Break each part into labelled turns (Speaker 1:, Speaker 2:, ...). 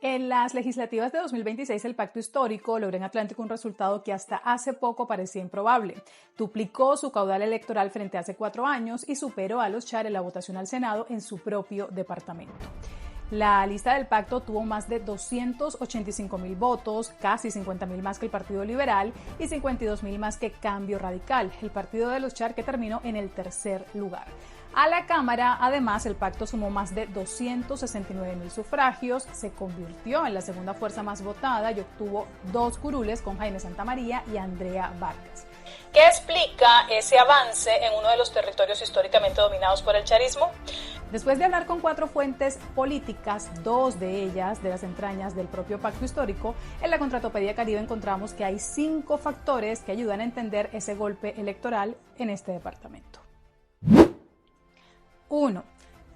Speaker 1: En las legislativas de 2026, el pacto histórico logró en Atlántico un resultado que hasta hace poco parecía improbable. Duplicó su caudal electoral frente a hace 4 años y superó a los Char en la votación al Senado en su propio departamento. La lista del pacto tuvo más de 285.000 votos, casi 50.000 más que el Partido Liberal y 52.000 más que Cambio Radical, el partido de los Char que terminó en el tercer lugar. A la Cámara, además, el pacto sumó más de 269.000 sufragios, se convirtió en la segunda fuerza más votada y obtuvo 2 curules con Jaime Santamaría y Andrea Vargas.
Speaker 2: ¿Qué explica ese avance en uno de los territorios históricamente dominados por el charismo?
Speaker 1: Después de hablar con 4 fuentes políticas, 2 de ellas de las entrañas del propio pacto histórico, en la Contratopedia Caribe encontramos que hay 5 factores que ayudan a entender ese golpe electoral en este departamento. 1.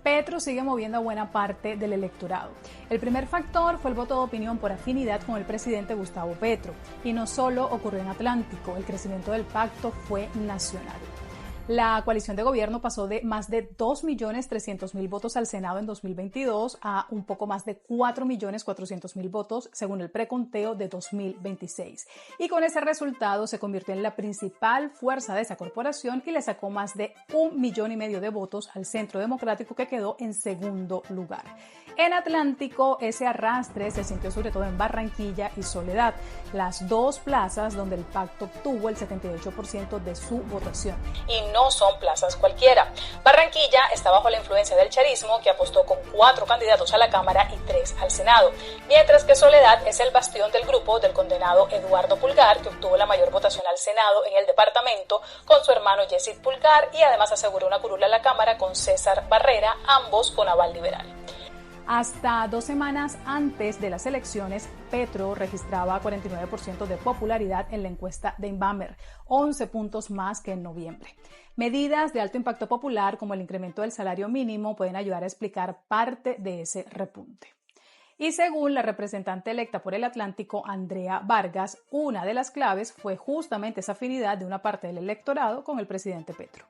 Speaker 1: Petro sigue moviendo a buena parte del electorado. El primer factor fue el voto de opinión por afinidad con el presidente Gustavo Petro. Y no solo ocurrió en Atlántico, el crecimiento del pacto fue nacional. La coalición de gobierno pasó de más de 2.300.000 votos al Senado en 2022 a un poco más de 4.400.000 votos según el preconteo de 2026. Y con ese resultado se convirtió en la principal fuerza de esa corporación y le sacó más de 1,5 millones de votos al Centro Democrático, que quedó en segundo lugar. En Atlántico, ese arrastre se sintió sobre todo en Barranquilla y Soledad, las 2 plazas donde el pacto obtuvo el 78% de su votación.
Speaker 2: Y no son plazas cualquiera. Barranquilla está bajo la influencia del charismo, que apostó con 4 candidatos a la Cámara y 3 al Senado, mientras que Soledad es el bastión del grupo del condenado Eduardo Pulgar, que obtuvo la mayor votación al Senado en el departamento con su hermano Yesid Pulgar y además aseguró una curula a la Cámara con César Barrera, ambos con aval liberal.
Speaker 1: Hasta 2 semanas antes de las elecciones, Petro registraba 49% de popularidad en la encuesta de Inbamer, 11 puntos más que en noviembre. Medidas de alto impacto popular como el incremento del salario mínimo pueden ayudar a explicar parte de ese repunte. Y según la representante electa por el Atlántico, Andrea Vargas, una de las claves fue justamente esa afinidad de una parte del electorado con el presidente Petro.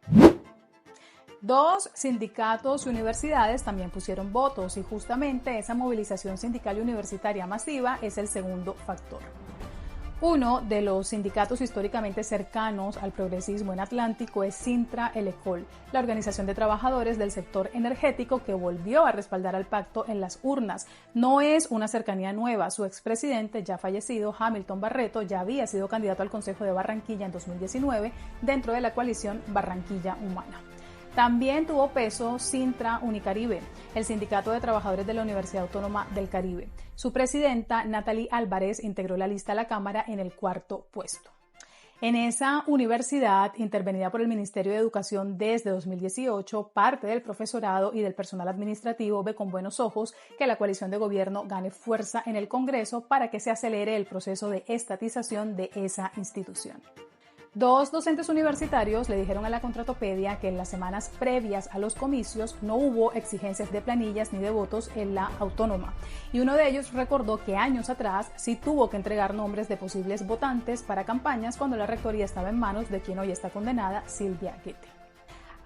Speaker 1: 2 sindicatos y universidades también pusieron votos y justamente esa movilización sindical y universitaria masiva es el segundo factor. Uno de los sindicatos históricamente cercanos al progresismo en Atlántico es Sintra-Elecol, la organización de trabajadores del sector energético que volvió a respaldar al pacto en las urnas. No es una cercanía nueva, su expresidente ya fallecido, Hamilton Barreto, ya había sido candidato al Consejo de Barranquilla en 2019 dentro de la coalición Barranquilla Humana. También tuvo peso Sintra Unicaribe, el sindicato de trabajadores de la Universidad Autónoma del Caribe. Su presidenta, Natalie Álvarez, integró la lista a la Cámara en el 4º puesto. En esa universidad, intervenida por el Ministerio de Educación desde 2018, parte del profesorado y del personal administrativo ve con buenos ojos que la coalición de gobierno gane fuerza en el Congreso para que se acelere el proceso de estatización de esa institución. 2 docentes universitarios le dijeron a la Contratopedia que en las semanas previas a los comicios no hubo exigencias de planillas ni de votos en la autónoma. Y uno de ellos recordó que años atrás sí tuvo que entregar nombres de posibles votantes para campañas cuando la rectoría estaba en manos de quien hoy está condenada, Silvia Guete.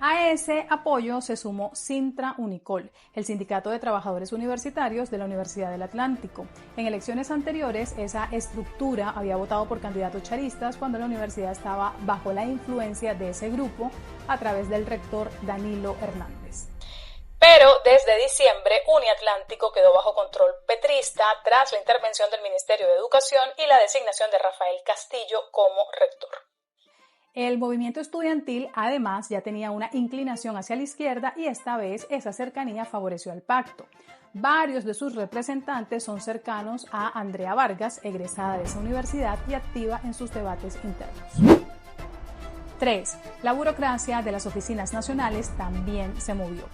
Speaker 1: A ese apoyo se sumó Sintra Unicol, el sindicato de trabajadores universitarios de la Universidad del Atlántico. En elecciones anteriores, esa estructura había votado por candidatos charistas cuando la universidad estaba bajo la influencia de ese grupo a través del rector Danilo Hernández.
Speaker 2: Pero desde diciembre, Uniatlántico quedó bajo control petrista tras la intervención del Ministerio de Educación y la designación de Rafael Castillo como rector.
Speaker 1: El movimiento estudiantil, además, ya tenía una inclinación hacia la izquierda y esta vez esa cercanía favoreció al pacto. Varios de sus representantes son cercanos a Andrea Vargas, egresada de esa universidad y activa en sus debates internos. 3. La burocracia de las oficinas nacionales también se movió.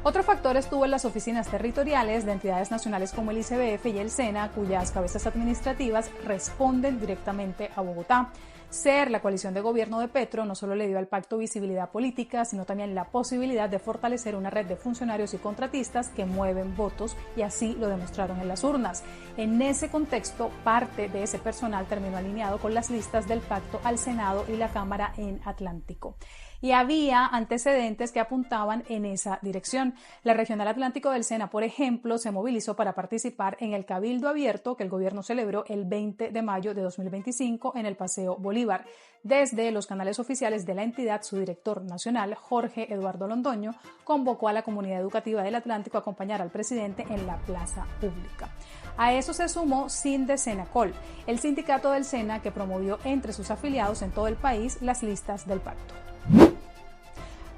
Speaker 1: Otro factor estuvo en las oficinas territoriales de entidades nacionales como el ICBF y el SENA, cuyas cabezas administrativas responden directamente a Bogotá. Ser la coalición de gobierno de Petro no solo le dio al pacto visibilidad política, sino también la posibilidad de fortalecer una red de funcionarios y contratistas que mueven votos, y así lo demostraron en las urnas. En ese contexto, parte de ese personal terminó alineado con las listas del pacto al Senado y la Cámara en Atlántico. y había antecedentes que apuntaban en esa dirección. La Regional Atlántico del SENA, por ejemplo, se movilizó para participar en el Cabildo Abierto que el gobierno celebró el 20 de mayo de 2025 en el Paseo Bolívar. Desde los canales oficiales de la entidad, su director nacional, Jorge Eduardo Londoño, convocó a la comunidad educativa del Atlántico a acompañar al presidente en la plaza pública. A eso se sumó SINDE-SENACOL, el sindicato del SENA que promovió entre sus afiliados en todo el país las listas del pacto.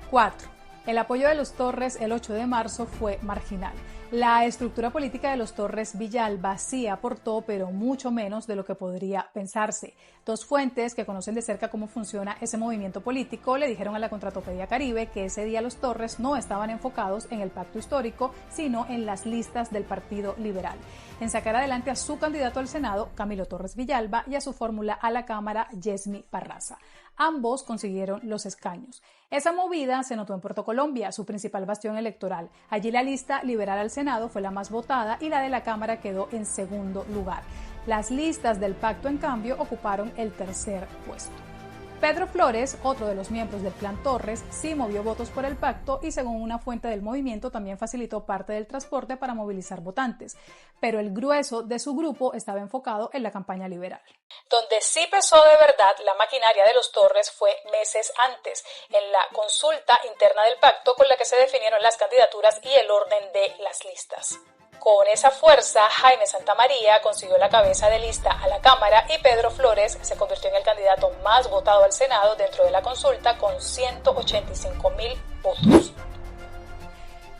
Speaker 1: 4. El apoyo de los Torres el 8 de marzo fue marginal. La estructura política de los Torres Villalba sí aportó, pero mucho menos de lo que podría pensarse. Dos fuentes que conocen de cerca cómo funciona ese movimiento político le dijeron a la Contratopedia Caribe que ese día los Torres no estaban enfocados en el pacto histórico, sino en las listas del Partido Liberal, en sacar adelante a su candidato al Senado, Camilo Torres Villalba, y a su fórmula a la Cámara, Yesmi Parraza. Ambos consiguieron los escaños. Esa movida se notó en Puerto Colombia, su principal bastión electoral. Allí la lista liberal al Senado fue la más votada y la de la Cámara quedó en segundo lugar. Las listas del pacto, en cambio, ocuparon el tercer puesto. Pedro Flores, otro de los miembros del clan Torres, sí movió votos por el pacto y, según una fuente del movimiento, también facilitó parte del transporte para movilizar votantes, pero el grueso de su grupo estaba enfocado en la campaña liberal.
Speaker 2: Donde sí pesó de verdad la maquinaria de los Torres fue meses antes, en la consulta interna del pacto con la que se definieron las candidaturas y el orden de las listas. Con esa fuerza, Jaime Santamaría consiguió la cabeza de lista a la Cámara y Pedro Flores se convirtió en el candidato más votado al Senado dentro de la consulta con 185.000 votos.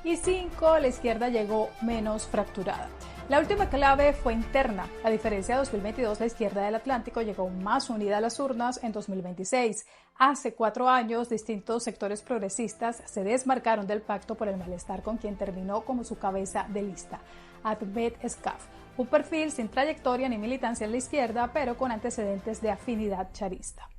Speaker 1: Y 5, la izquierda llegó menos fracturada. La última clave fue interna. A diferencia de 2022, la izquierda del Atlántico llegó más unida a las urnas en 2026. Hace 4 años, distintos sectores progresistas se desmarcaron del pacto por el malestar con quien terminó como su cabeza de lista, Ahmed Escaf, un perfil sin trayectoria ni militancia en la izquierda, pero con antecedentes de afinidad charista.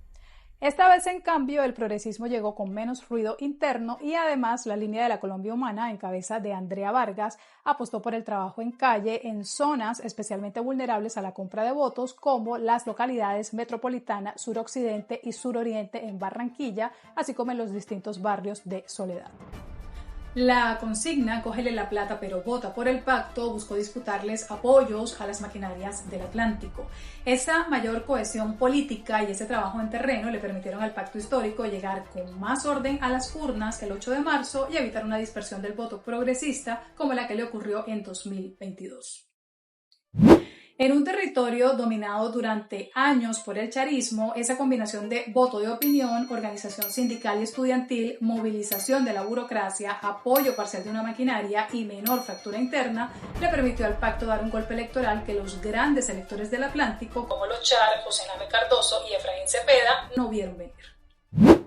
Speaker 1: Esta vez, en cambio, el progresismo llegó con menos ruido interno y además la línea de la Colombia Humana, en cabeza de Andrea Vargas, apostó por el trabajo en calle en zonas especialmente vulnerables a la compra de votos, como las localidades metropolitana, suroccidente y suroriente en Barranquilla, así como en los distintos barrios de Soledad. La consigna "Cógele la plata pero vota por el pacto" buscó disputarles apoyos a las maquinarias del Atlántico. Esa mayor cohesión política y ese trabajo en terreno le permitieron al pacto histórico llegar con más orden a las urnas el 8 de marzo y evitar una dispersión del voto progresista como la que le ocurrió en 2022. En un territorio dominado durante años por el charismo, esa combinación de voto de opinión, organización sindical y estudiantil, movilización de la burocracia, apoyo parcial de una maquinaria y menor fractura interna le permitió al pacto dar un golpe electoral que los grandes electores del Atlántico, como los Char, José Name Cardoso y Efraín Cepeda, no vieron venir.